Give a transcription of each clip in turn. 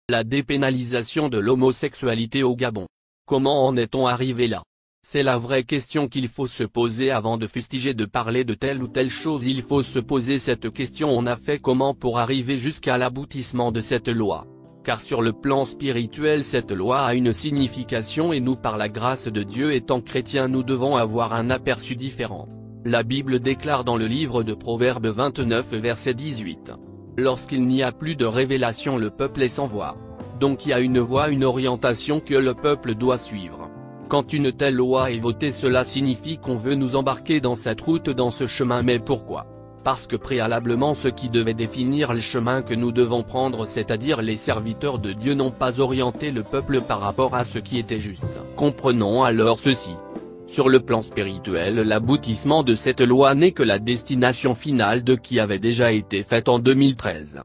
La dépénalisation de l'homosexualité au Gabon. Comment en est-on arrivé là? C'est la vraie question qu'il faut se poser avant de fustiger de parler de telle ou telle chose. Il faut se poser cette question: on a fait comment pour arriver jusqu'à l'aboutissement de cette loi? Car sur le plan spirituel cette loi a une signification et nous, par la grâce de Dieu étant chrétiens, nous devons avoir un aperçu différent. La Bible déclare dans le livre de Proverbes 29 verset 18. Lorsqu'il n'y a plus de révélation, le peuple est sans voix. Donc il y a une voie, une orientation que le peuple doit suivre. Quand une telle loi est votée, cela signifie qu'on veut nous embarquer dans cette route, dans ce chemin. Mais pourquoi? Parce que préalablement ce qui devait définir le chemin que nous devons prendre, c'est-à-dire les serviteurs de Dieu, n'ont pas orienté le peuple par rapport à ce qui était juste. Comprenons alors ceci. Sur le plan spirituel, l'aboutissement de cette loi n'est que la destination finale de qui avait déjà été faite en 2013.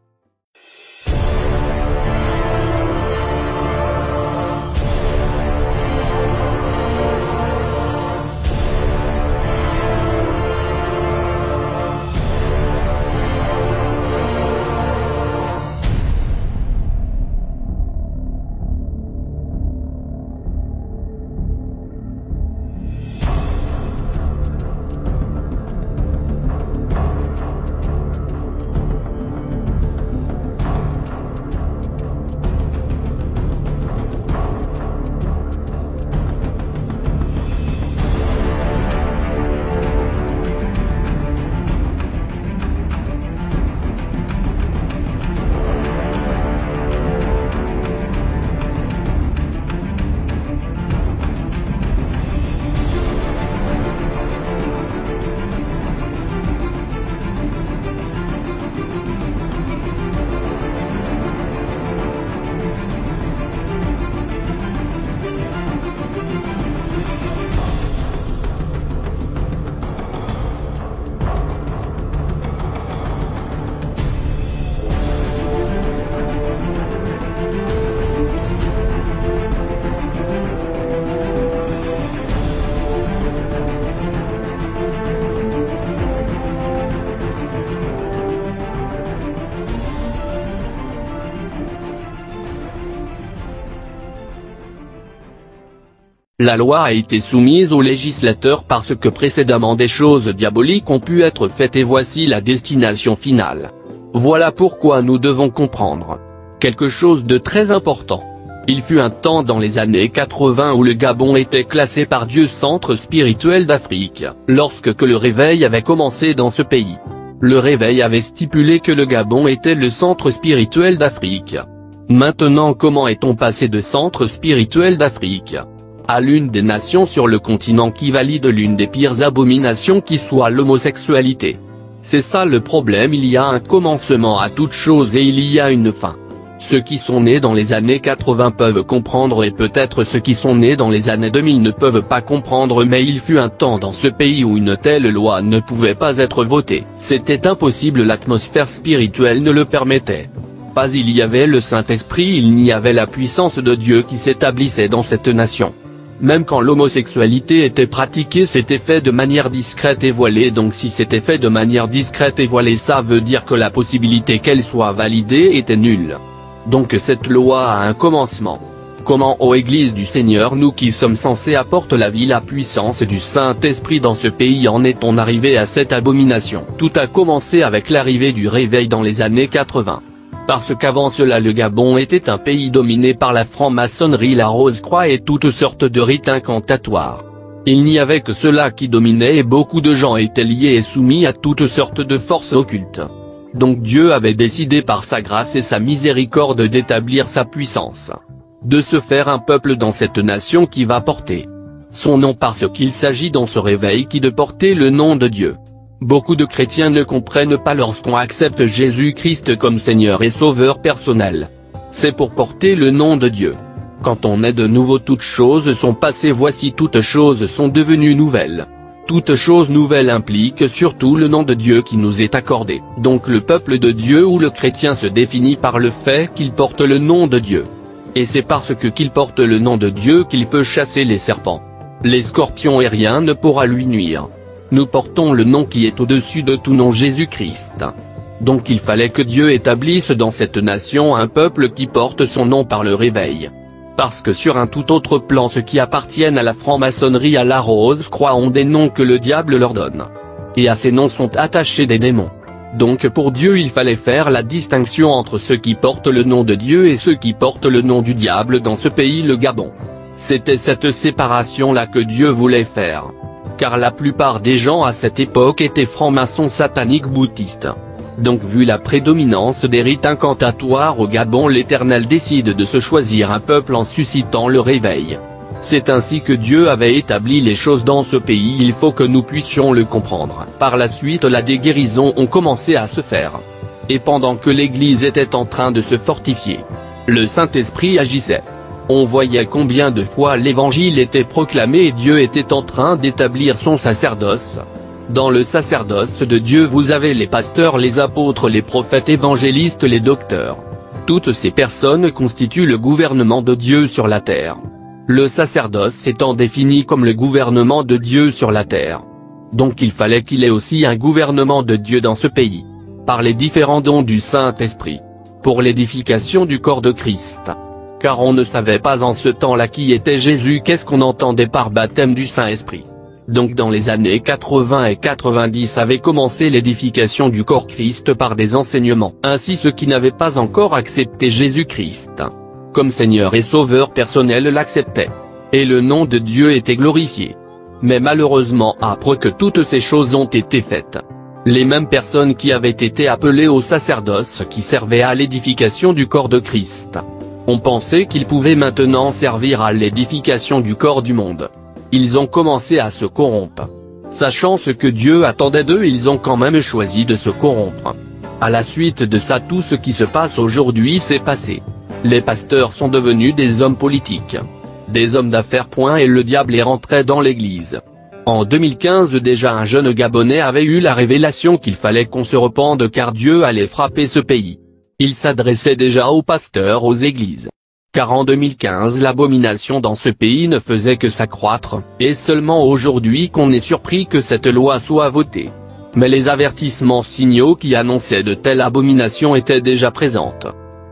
La loi a été soumise aux législateurs parce que précédemment des choses diaboliques ont pu être faites et voici la destination finale. Voilà pourquoi nous devons comprendre quelque chose de très important. Il fut un temps dans les années 80 où le Gabon était classé par Dieu centre spirituel d'Afrique, lorsque le réveil avait commencé dans ce pays. Le réveil avait stipulé que le Gabon était le centre spirituel d'Afrique. Maintenant, comment est-on passé de centre spirituel d'Afrique à l'une des nations sur le continent qui valide l'une des pires abominations qui soit l'homosexualité? C'est ça le problème. Il y a un commencement à toute chose et il y a une fin. Ceux qui sont nés dans les années 80 peuvent comprendre et peut-être ceux qui sont nés dans les années 2000 ne peuvent pas comprendre, mais il fut un temps dans ce pays où une telle loi ne pouvait pas être votée. C'était impossible, l'atmosphère spirituelle ne le permettait pas. Il y avait le Saint-Esprit, il n'y avait la puissance de Dieu qui s'établissait dans cette nation. Même quand l'homosexualité était pratiquée, c'était fait de manière discrète et voilée. Donc si c'était fait de manière discrète et voilée, ça veut dire que la possibilité qu'elle soit validée était nulle. Donc cette loi a un commencement. Comment, ô Église du Seigneur, nous qui sommes censés apporter la vie, la puissance du Saint-Esprit dans ce pays, en est-on arrivé à cette abomination? Tout a commencé avec l'arrivée du réveil dans les années 80. Parce qu'avant cela le Gabon était un pays dominé par la franc-maçonnerie, la Rose-Croix et toutes sortes de rites incantatoires. Il n'y avait que cela qui dominait et beaucoup de gens étaient liés et soumis à toutes sortes de forces occultes. Donc Dieu avait décidé par sa grâce et sa miséricorde d'établir sa puissance. De se faire un peuple dans cette nation qui va porter son nom, parce qu'il s'agit dans ce réveil qui de porter le nom de Dieu. Beaucoup de chrétiens ne comprennent pas lorsqu'on accepte Jésus-Christ comme Seigneur et Sauveur personnel. C'est pour porter le nom de Dieu. Quand on est de nouveau, toutes choses sont passées, voici toutes choses sont devenues nouvelles. Toute chose nouvelle implique surtout le nom de Dieu qui nous est accordé. Donc le peuple de Dieu ou le chrétien se définit par le fait qu'il porte le nom de Dieu. Et c'est parce qu'il porte le nom de Dieu qu'il peut chasser les serpents, les scorpions, et rien ne pourra lui nuire. Nous portons le nom qui est au-dessus de tout nom, Jésus-Christ. Donc il fallait que Dieu établisse dans cette nation un peuple qui porte son nom par le réveil. Parce que sur un tout autre plan ceux qui appartiennent à la franc-maçonnerie à la Rose-Croix ont des noms que le diable leur donne. Et à ces noms sont attachés des démons. Donc pour Dieu il fallait faire la distinction entre ceux qui portent le nom de Dieu et ceux qui portent le nom du diable dans ce pays, le Gabon. C'était cette séparation-là que Dieu voulait faire. Car la plupart des gens à cette époque étaient francs-maçons sataniques bouddhistes. Donc vu la prédominance des rites incantatoires au Gabon, l'Éternel décide de se choisir un peuple en suscitant le réveil. C'est ainsi que Dieu avait établi les choses dans ce pays, il faut que nous puissions le comprendre. Par la suite des guérisons ont commencé à se faire. Et pendant que l'Église était en train de se fortifier, le Saint-Esprit agissait. On voyait combien de fois l'Évangile était proclamé et Dieu était en train d'établir son sacerdoce. Dans le sacerdoce de Dieu vous avez les pasteurs, les apôtres, les prophètes, évangélistes, les docteurs. Toutes ces personnes constituent le gouvernement de Dieu sur la terre. Le sacerdoce étant défini comme le gouvernement de Dieu sur la terre. Donc il fallait qu'il ait aussi un gouvernement de Dieu dans ce pays. Par les différents dons du Saint-Esprit. Pour l'édification du corps de Christ. Car on ne savait pas en ce temps-là qui était Jésus, qu'est-ce qu'on entendait par baptême du Saint-Esprit. Donc dans les années 80 et 90 avait commencé l'édification du corps Christ par des enseignements. Ainsi ceux qui n'avaient pas encore accepté Jésus-Christ comme Seigneur et Sauveur personnel l'acceptaient. Et le nom de Dieu était glorifié. Mais malheureusement après que toutes ces choses ont été faites, les mêmes personnes qui avaient été appelées au sacerdoce qui servaient à l'édification du corps de Christ, ont pensé qu'ils pouvaient maintenant servir à l'édification du corps du monde. Ils ont commencé à se corrompre. Sachant ce que Dieu attendait d'eux, ils ont quand même choisi de se corrompre. À la suite de ça, tout ce qui se passe aujourd'hui s'est passé. Les pasteurs sont devenus des hommes politiques. Des hommes d'affaires. Et le diable est rentré dans l'église. En 2015 déjà un jeune Gabonais avait eu la révélation qu'il fallait qu'on se repente car Dieu allait frapper ce pays. Il s'adressait déjà aux pasteurs, aux églises. Car en 2015 l'abomination dans ce pays ne faisait que s'accroître, et seulement aujourd'hui qu'on est surpris que cette loi soit votée. Mais les avertissements signaux qui annonçaient de telles abominations étaient déjà présentes.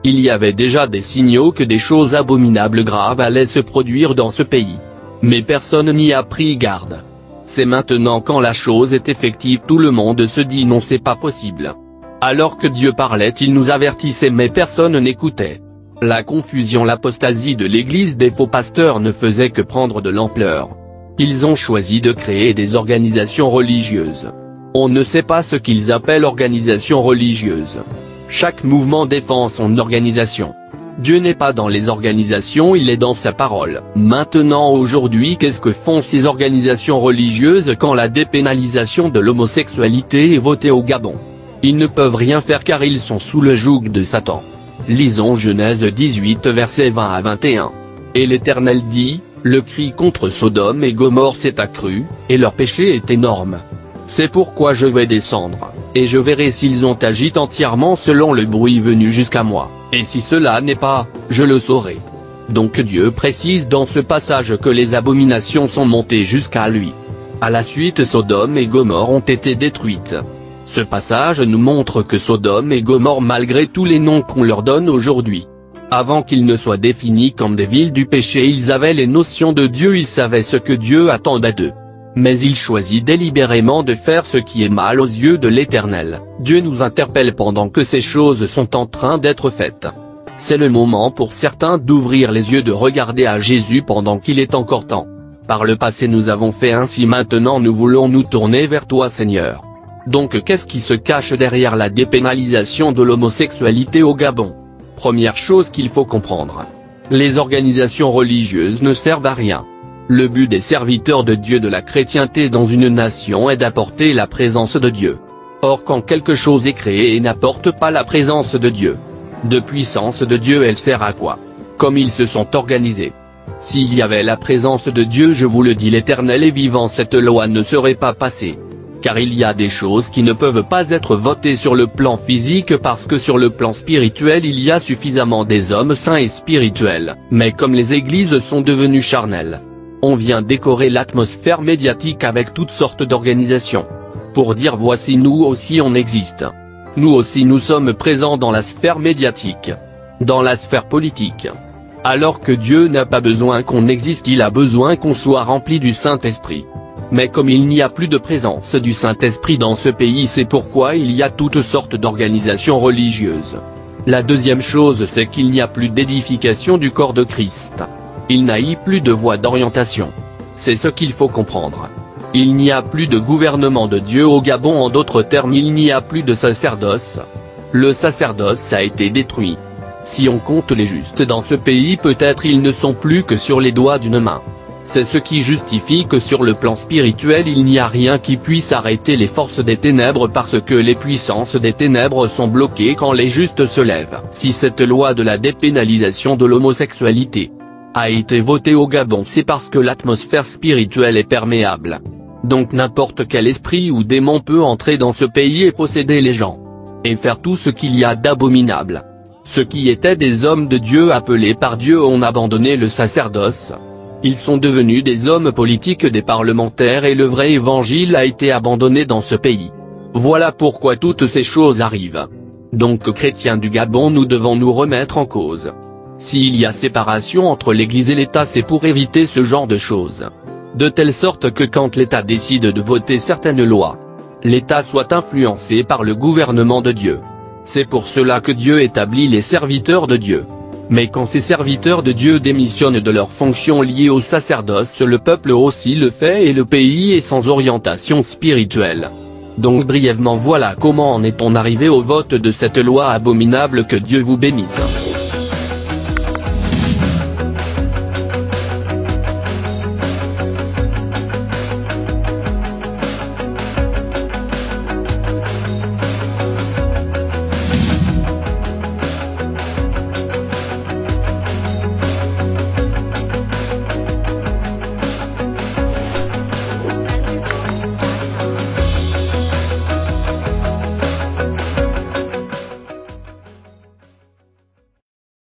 Il y avait déjà des signaux que des choses abominables graves allaient se produire dans ce pays. Mais personne n'y a pris garde. C'est maintenant quand la chose est effective tout le monde se dit non, c'est pas possible. Alors que Dieu parlait, il nous avertissait mais personne n'écoutait. La confusion, l'apostasie de l'église des faux pasteurs ne faisait que prendre de l'ampleur. Ils ont choisi de créer des organisations religieuses. On ne sait pas ce qu'ils appellent organisation religieuse. Chaque mouvement défend son organisation. Dieu n'est pas dans les organisations, il est dans sa parole. Maintenant aujourd'hui, qu'est-ce que font ces organisations religieuses quand la dépénalisation de l'homosexualité est votée au Gabon? Ils ne peuvent rien faire car ils sont sous le joug de Satan. Lisons Genèse 18 versets 20 à 21. Et l'Éternel dit, le cri contre Sodome et Gomorrhe s'est accru, et leur péché est énorme. C'est pourquoi je vais descendre, et je verrai s'ils ont agi entièrement selon le bruit venu jusqu'à moi, et si cela n'est pas, je le saurai. Donc Dieu précise dans ce passage que les abominations sont montées jusqu'à lui. À la suite Sodome et Gomorrhe ont été détruites. Ce passage nous montre que Sodome et Gomorrhe, malgré tous les noms qu'on leur donne aujourd'hui, avant qu'ils ne soient définis comme des villes du péché, ils avaient les notions de Dieu, ils savaient ce que Dieu attendait d'eux. Mais ils choisissent délibérément de faire ce qui est mal aux yeux de l'Éternel. Dieu nous interpelle pendant que ces choses sont en train d'être faites. C'est le moment pour certains d'ouvrir les yeux, de regarder à Jésus pendant qu'il est encore temps. Par le passé nous avons fait ainsi, maintenant nous voulons nous tourner vers toi Seigneur. Donc qu'est-ce qui se cache derrière la dépénalisation de l'homosexualité au Gabon? Première chose qu'il faut comprendre. Les organisations religieuses ne servent à rien. Le but des serviteurs de Dieu de la chrétienté dans une nation est d'apporter la présence de Dieu. Or quand quelque chose est créé et n'apporte pas la présence de Dieu, de puissance de Dieu, elle sert à quoi? Comme ils se sont organisés. S'il y avait la présence de Dieu, je vous le dis, l'Éternel est vivant, cette loi ne serait pas passée. Car il y a des choses qui ne peuvent pas être votées sur le plan physique parce que sur le plan spirituel il y a suffisamment des hommes saints et spirituels. Mais comme les églises sont devenues charnelles, on vient décorer l'atmosphère médiatique avec toutes sortes d'organisations. Pour dire voici nous aussi on existe. Nous aussi nous sommes présents dans la sphère médiatique, dans la sphère politique. Alors que Dieu n'a pas besoin qu'on existe, il a besoin qu'on soit rempli du Saint-Esprit. Mais comme il n'y a plus de présence du Saint-Esprit dans ce pays, c'est pourquoi il y a toutes sortes d'organisations religieuses. La deuxième chose, c'est qu'il n'y a plus d'édification du corps de Christ. Il n'y a plus de voie d'orientation. C'est ce qu'il faut comprendre. Il n'y a plus de gouvernement de Dieu au Gabon, en d'autres termes il n'y a plus de sacerdoce. Le sacerdoce a été détruit. Si on compte les justes dans ce pays, peut-être ils ne sont plus que sur les doigts d'une main. C'est ce qui justifie que sur le plan spirituel il n'y a rien qui puisse arrêter les forces des ténèbres, parce que les puissances des ténèbres sont bloquées quand les justes se lèvent. Si cette loi de la dépénalisation de l'homosexualité a été votée au Gabon, c'est parce que l'atmosphère spirituelle est perméable. Donc n'importe quel esprit ou démon peut entrer dans ce pays et posséder les gens. Et faire tout ce qu'il y a d'abominable. Ceux qui étaient des hommes de Dieu appelés par Dieu ont abandonné le sacerdoce. Ils sont devenus des hommes politiques, des parlementaires, et le vrai évangile a été abandonné dans ce pays. Voilà pourquoi toutes ces choses arrivent. Donc chrétiens du Gabon, nous devons nous remettre en cause. S'il y a séparation entre l'Église et l'État, c'est pour éviter ce genre de choses. De telle sorte que quand l'État décide de voter certaines lois, l'État soit influencé par le gouvernement de Dieu. C'est pour cela que Dieu établit les serviteurs de Dieu. Mais quand ces serviteurs de Dieu démissionnent de leurs fonctions liées au sacerdoce, le peuple aussi le fait et le pays est sans orientation spirituelle. Donc brièvement, voilà comment en est-on arrivé au vote de cette loi abominable. Que Dieu vous bénisse.